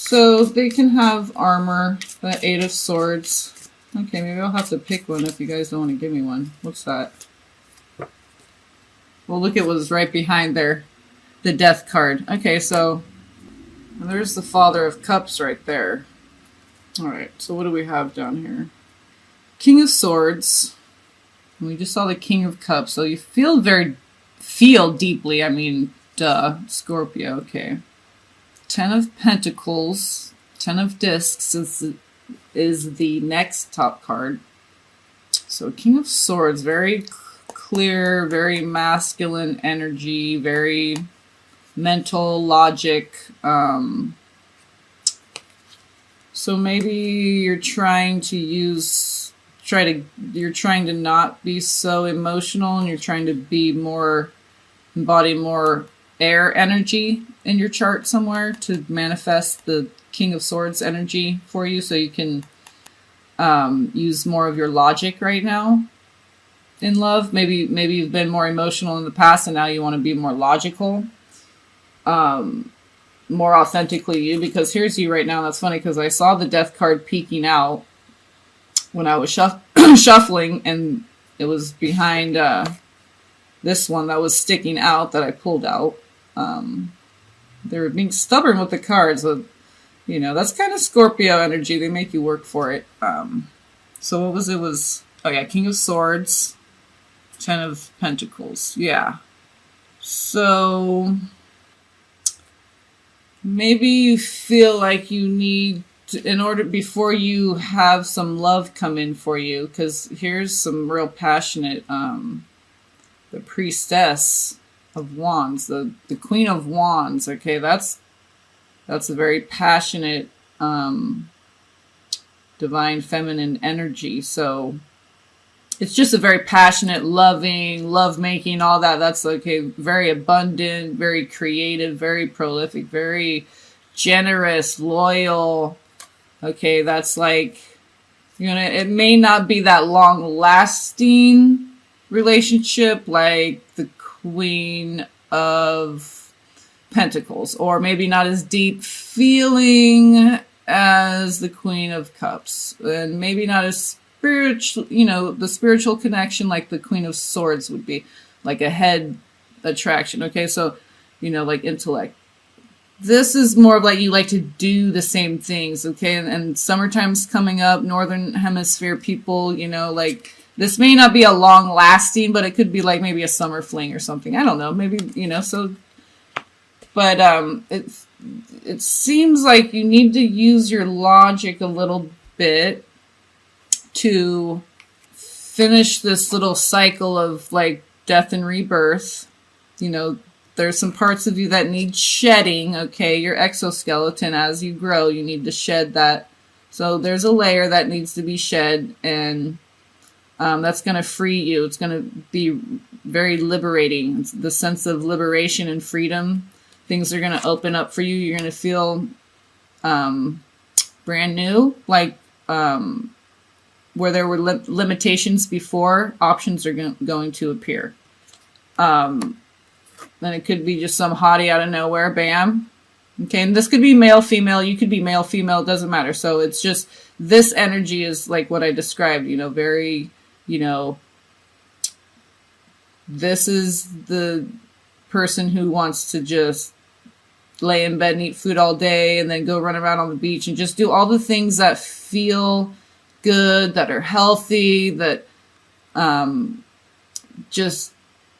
So they can have armor, the 8 of Swords. Okay, maybe I'll have to pick one if you guys don't want to give me one. What's that? Well, look at what's right behind there. The Death card. Okay, so there's the Father of Cups right there. Alright, so what do we have down here? King of Swords. And we just saw the King of Cups. So you feel deeply. I mean, duh. Scorpio, okay. 10 of Pentacles. 10 of Discs is the next top card. So King of Swords, very clear, very masculine energy, very mental logic. So maybe you're trying to you're trying to not be so emotional, and you're trying to be embody more air energy in your chart somewhere to manifest the King of Swords energy for you, so you can use more of your logic right now in love. Maybe you've been more emotional in the past, and now you want to be more logical. More authentically you, because here's you right now. That's funny because I saw the Death card peeking out when I was shuffling, and it was behind this one that was sticking out that I pulled out. They were being stubborn with the cards, but you know, that's kind of Scorpio energy. They make you work for it. So what was it? Oh yeah, King of Swords, 10 of Pentacles. Yeah. So maybe you feel like you need to, before you have some love come in for you, because here's some real passionate, the Priestess of Wands, the Queen of Wands. Okay, that's a very passionate, divine feminine energy. So it's just a very passionate, loving, love-making, all that. That's okay. Very abundant, very creative, very prolific, very generous, loyal. Okay, that's like, it may not be that long-lasting relationship like the Queen of Pentacles, or maybe not as deep feeling as the Queen of Cups, and maybe not as spiritual, the spiritual connection like the Queen of Swords would be, like a head attraction. Okay, so, like intellect. This is more of like you like to do the same things, okay? And summertime's coming up, Northern Hemisphere people, like this may not be a long lasting, but it could be like maybe a summer fling or something. I don't know, maybe, so, but it seems like you need to use your logic a little bit to finish this little cycle of like death and rebirth. There's some parts of you that need shedding, okay? Your exoskeleton, as you grow, you need to shed that. So there's a layer that needs to be shed, and that's going to free you. It's going to be very liberating. It's the sense of liberation and freedom. Things are going to open up for you. You're going to feel brand new, like where there were limitations before, options are going to appear. Then it could be just some hottie out of nowhere, bam. Okay, and this could be male, female. You could be male, female, it doesn't matter. So it's just, this energy is like what I described, very, this is the person who wants to just lay in bed and eat food all day and then go run around on the beach and just do all the things that feel good, that are healthy, that just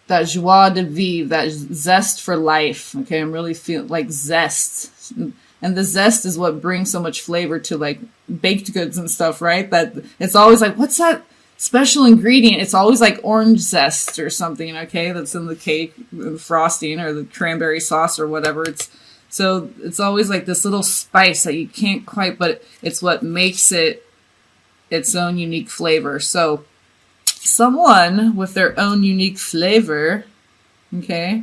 that joie de vivre, that zest for life. Okay, I'm really feeling like zest. And the zest is what brings so much flavor to like baked goods and stuff, right? That it's always like, what's that special ingredient? It's always like orange zest or something, okay, that's in the cake, the frosting, or the cranberry sauce or whatever. So it's always like this little spice that you can't quite, but it's what makes it its own unique flavor. So someone with their own unique flavor, okay,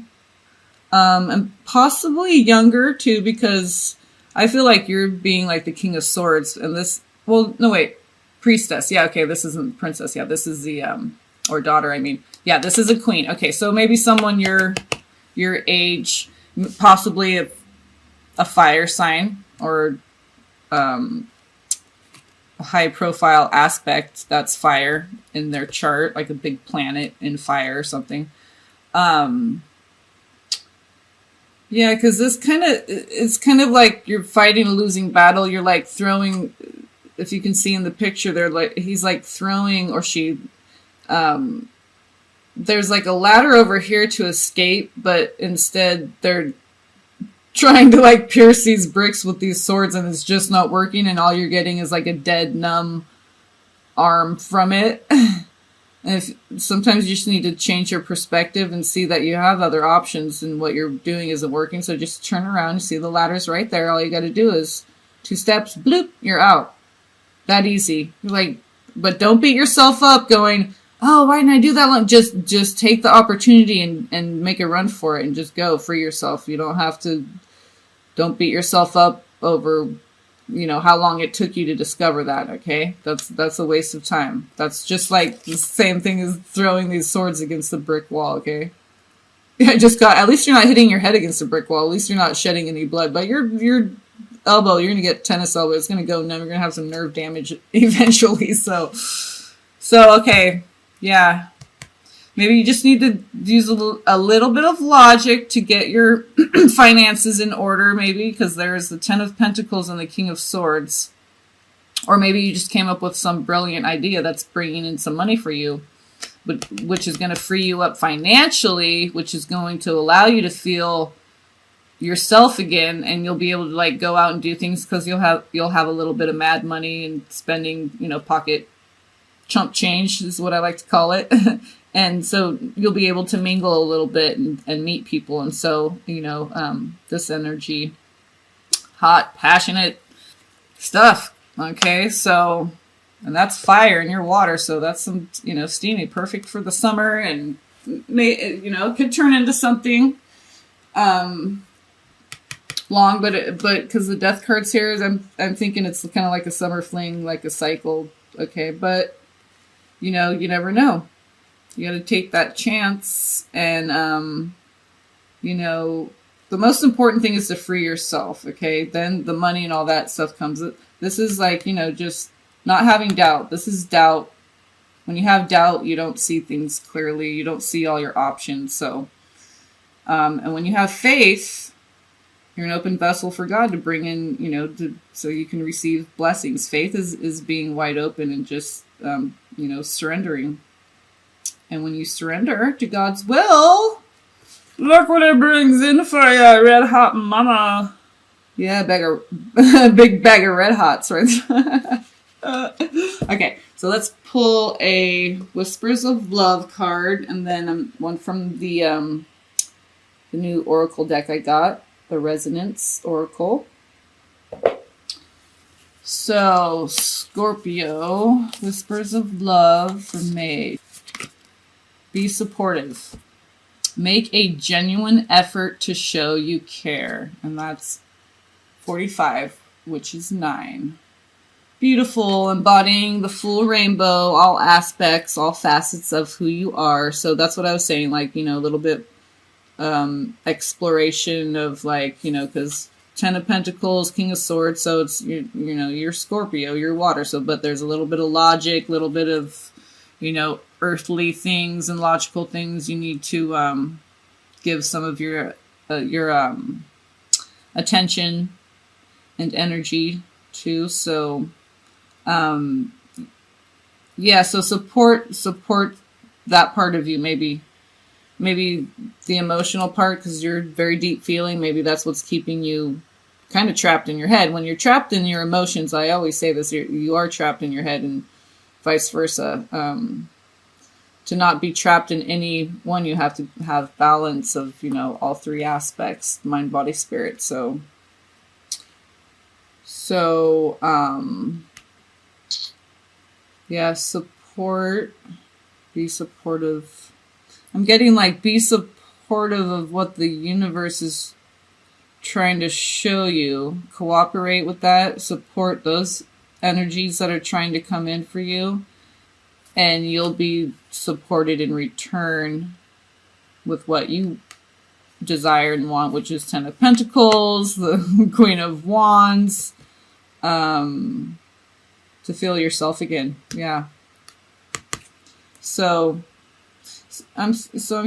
and possibly younger too, because I feel like you're being like the King of Swords, and this, well, no, wait, Priestess, yeah, okay, this isn't Princess, yeah, this is the, or daughter, I mean, yeah, this is a Queen, okay, so maybe someone your age, possibly a fire sign, or high profile aspect that's fire in their chart, like a big planet in fire or something. Yeah, because it's kind of like you're fighting a losing battle. You're like throwing, if you can see in the picture, he's like throwing, or she, there's like a ladder over here to escape, but instead they're trying to like pierce these bricks with these swords, and it's just not working, and all you're getting is like a dead, numb arm from it. And sometimes you just need to change your perspective and see that you have other options, and what you're doing isn't working. So just turn around and see the ladder's right there. All you got to do is 2 steps, bloop, you're out. That easy. You're like, but don't beat yourself up going, oh, why didn't I do that long? Just take the opportunity and make a run for it, and just go. Free yourself. You don't have to. Don't beat yourself up over, how long it took you to discover that. Okay, that's a waste of time. That's just like the same thing as throwing these swords against the brick wall. Okay, at least you're not hitting your head against a brick wall. At least you're not shedding any blood. But your elbow, you're gonna get tennis elbow. It's gonna go numb. You're gonna have some nerve damage eventually. So okay. Yeah, maybe you just need to use a little bit of logic to get your finances in order, maybe, because there's the 10 of Pentacles and the King of Swords. Or maybe you just came up with some brilliant idea that's bringing in some money for you, which is going to free you up financially, which is going to allow you to feel yourself again, and you'll be able to like go out and do things, because you'll have a little bit of mad money and spending, pocket chump change is what I like to call it. And so you'll be able to mingle a little bit and meet people. And so, this energy, hot, passionate stuff. Okay. So, and that's fire in your water. So that's some, steamy, perfect for the summer, and could turn into something, long, but because the death card's here, I'm thinking it's kind of like a summer fling, like a cycle. Okay. But, you never know. You got to take that chance. And, the most important thing is to free yourself. Okay. Then the money and all that stuff comes. This is like, just not having doubt. This is doubt. When you have doubt, you don't see things clearly. You don't see all your options. So, and when you have faith, you're an open vessel for God to bring in, so you can receive blessings. Faith is being wide open and just, surrendering. And when you surrender to God's will, look what it brings in for you, red hot mama. Yeah, big bag of red hots, right? Okay, so let's pull a Whispers of Love card, and then one from the new Oracle deck I got, the Resonance Oracle. So, Scorpio, Whispers of Love for May. Be supportive. Make a genuine effort to show you care. And that's 45, which is 9. Beautiful, embodying the full rainbow, all aspects, all facets of who you are. So that's what I was saying, like, a little bit exploration of, like, because 10 of Pentacles, King of Swords, so it's, you're Scorpio, you're water. So, but there's a little bit of logic, little bit of, earthly things and logical things you need to give some of your attention and energy to. So, yeah, so support that part of you. Maybe the emotional part, because you're very deep feeling. Maybe that's what's keeping you kind of trapped in your head. When you're trapped in your emotions, I always say this, you are trapped in your head, and vice versa. To not be trapped in any one, you have to have balance of, all 3 aspects, mind, body, spirit. So, yeah, support, be supportive. I'm getting like, be supportive of what the universe is trying to show you. Cooperate with that, support those energies that are trying to come in for you, and you'll be supported in return with what you desire and want, which is 10 of Pentacles, the Queen of Wands, to feel yourself again. Yeah. So I'm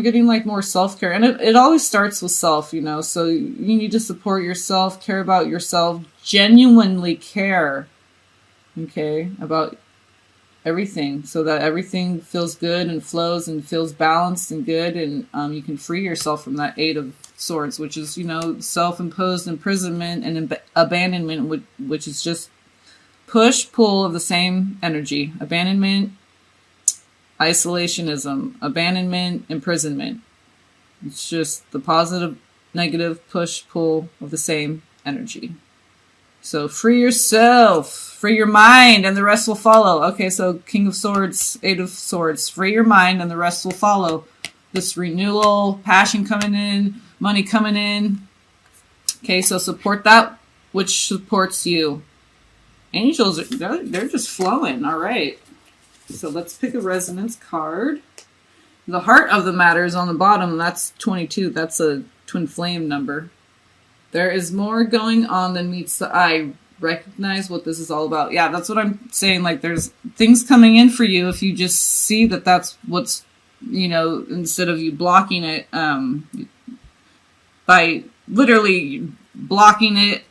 getting like more self-care, and it always starts with self, you know. So you need to support yourself, care about yourself, genuinely care, okay, about everything, so that everything feels good and flows and feels balanced and good, and you can free yourself from that Eight of Swords, which is, you know, self-imposed imprisonment and abandonment, which is just push pull of the same energy. Abandonment, isolationism, abandonment, imprisonment. It's just the positive, negative, push, pull of the same energy. So free yourself, free your mind, and the rest will follow. Okay, so King of Swords, Eight of Swords. Free your mind, and the rest will follow. This renewal, passion coming in, money coming in. Okay, so support that which supports you. Angels, they're just flowing. All right. So let's pick a resonance card. The heart of the matter is on the bottom. That's 22. That's a twin flame number. There is more going on than meets the eye. Recognize what this is all about. Yeah, that's what I'm saying. Like, there's things coming in for you if you just see that that's what's, you know, instead of you blocking it by literally blocking it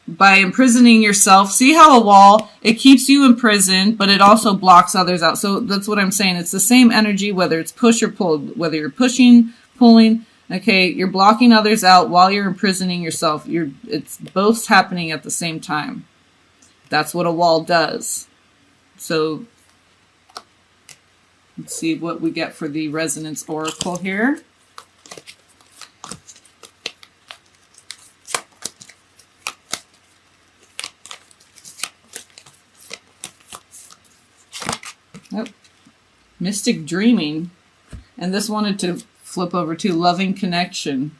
by imprisoning yourself. See how a wall, it keeps you imprisoned, but it also blocks others out. So that's what I'm saying. It's the same energy, whether it's push or pull, whether you're pushing, pulling, okay, you're blocking others out while you're imprisoning yourself. It's both happening at the same time. That's what a wall does. So let's see what we get for the resonance oracle here. Oh, mystic dreaming. And this wanted to flip over to loving connection.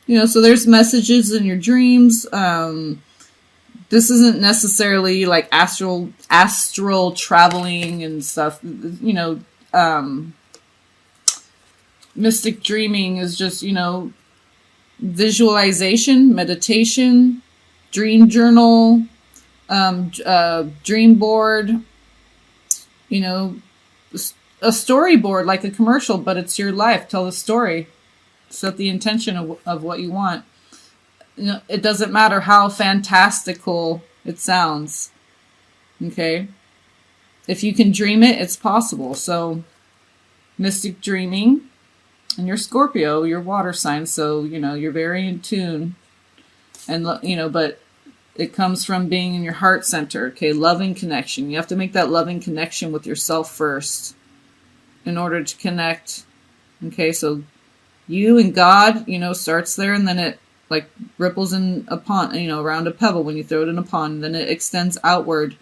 You know, so there's messages in your dreams. This isn't necessarily like astral traveling and stuff. You know, mystic dreaming is just, you know, visualization, meditation, dream journal, dream board, you know, a storyboard, like a commercial, but it's your life. Tell the story. Set the intention of what you want. You know, it doesn't matter how fantastical it sounds. Okay? If you can dream it, it's possible. So, mystic dreaming. And you're Scorpio, you're water sign, so, you know, you're very in tune. And, you know, but it comes from being in your heart center. Okay? Loving connection. You have to make that loving connection with yourself first in order to connect. Okay? So, you and God, you know, starts there, and then it like ripples in a pond, you know, around a pebble when you throw it in a pond, and then it extends outward,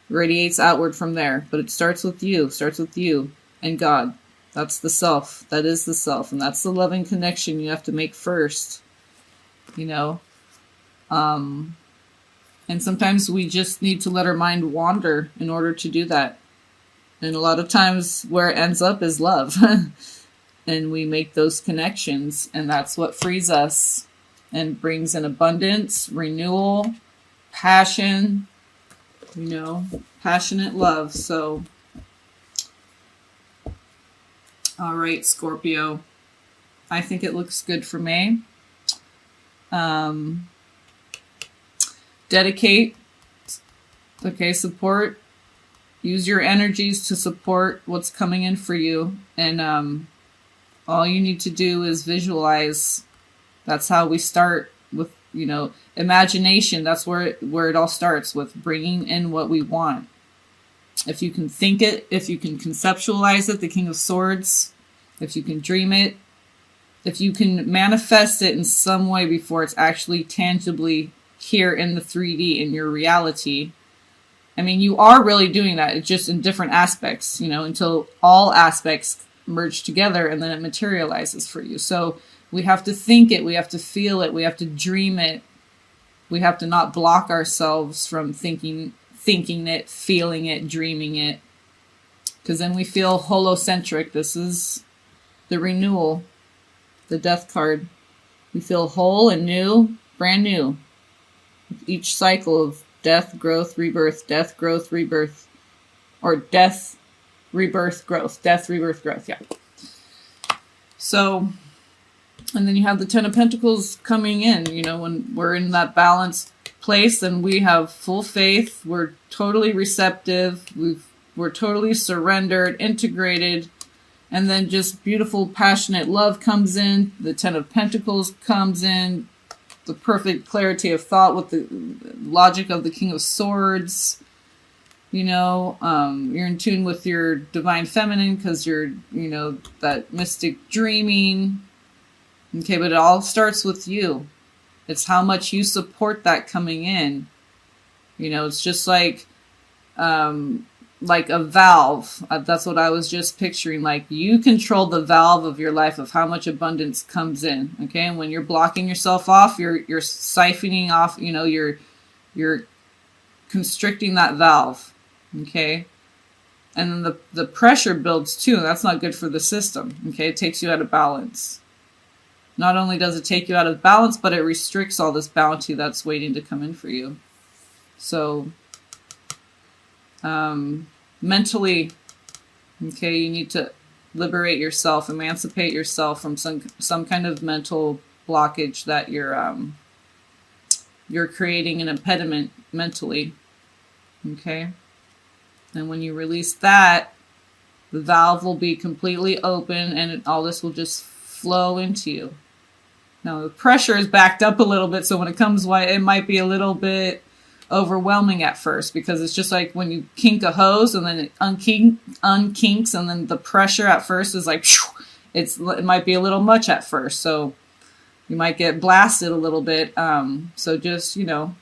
radiates outward from there. But it starts with you and God. That's the self. That is the self. And that's the loving connection you have to make first, you know. And sometimes we just need to let our mind wander in order to do that. And a lot of times where it ends up is love. And we make those connections, and that's what frees us and brings an abundance, renewal, passion, you know, passionate love. So, all right, Scorpio, I think it looks good for me. Dedicate, okay, support, use your energies to support what's coming in for you. And all you need to do is visualize. That's how we start with, you know, imagination. That's where it all starts, with bringing in what we want. If you can think it, if you can conceptualize it, the King of Swords, if you can dream it, if you can manifest it in some way before it's actually tangibly here in the 3D, in your reality. I mean, you are really doing that. It's just in different aspects, you know, until all aspects merge together, and then it materializes for you. So we have to think it, we have to feel it, we have to dream it. We have to not block ourselves from thinking it, feeling it, dreaming it, because then we feel holocentric. This is the renewal, the death card. We feel whole and new, brand new. Each cycle of death, growth, rebirth, death, growth, rebirth, or death, rebirth, growth, death, rebirth, growth. Yeah. So, and then you have the Ten of Pentacles coming in, you know, when we're in that balanced place and we have full faith, we're totally receptive, we're totally surrendered, integrated, and then just beautiful, passionate love comes in, the Ten of Pentacles comes in, the perfect clarity of thought with the logic of the King of Swords. You know, you're in tune with your divine feminine because you're, you know, that mystic dreaming. Okay, but it all starts with you. It's how much you support that coming in. You know, it's just like a valve. That's what I was just picturing. Like, you control the valve of your life of how much abundance comes in. Okay, and when you're blocking yourself off, you're siphoning off. You know, you're constricting that valve. Okay, and then the pressure builds too. And that's not good for the system. Okay, it takes you out of balance. Not only does it take you out of balance, but it restricts all this bounty that's waiting to come in for you. So, mentally, okay, you need to liberate yourself, emancipate yourself from some kind of mental blockage that you're creating an impediment mentally. Okay, and when you release that, the valve will be completely open, and all this will just flow into you. Now, the pressure is backed up a little bit, so when it comes white, it might be a little bit overwhelming at first, because it's just like when you kink a hose and then it unkinks, and then the pressure at first is like, it might be a little much at first, so you might get blasted a little bit. So just, you know,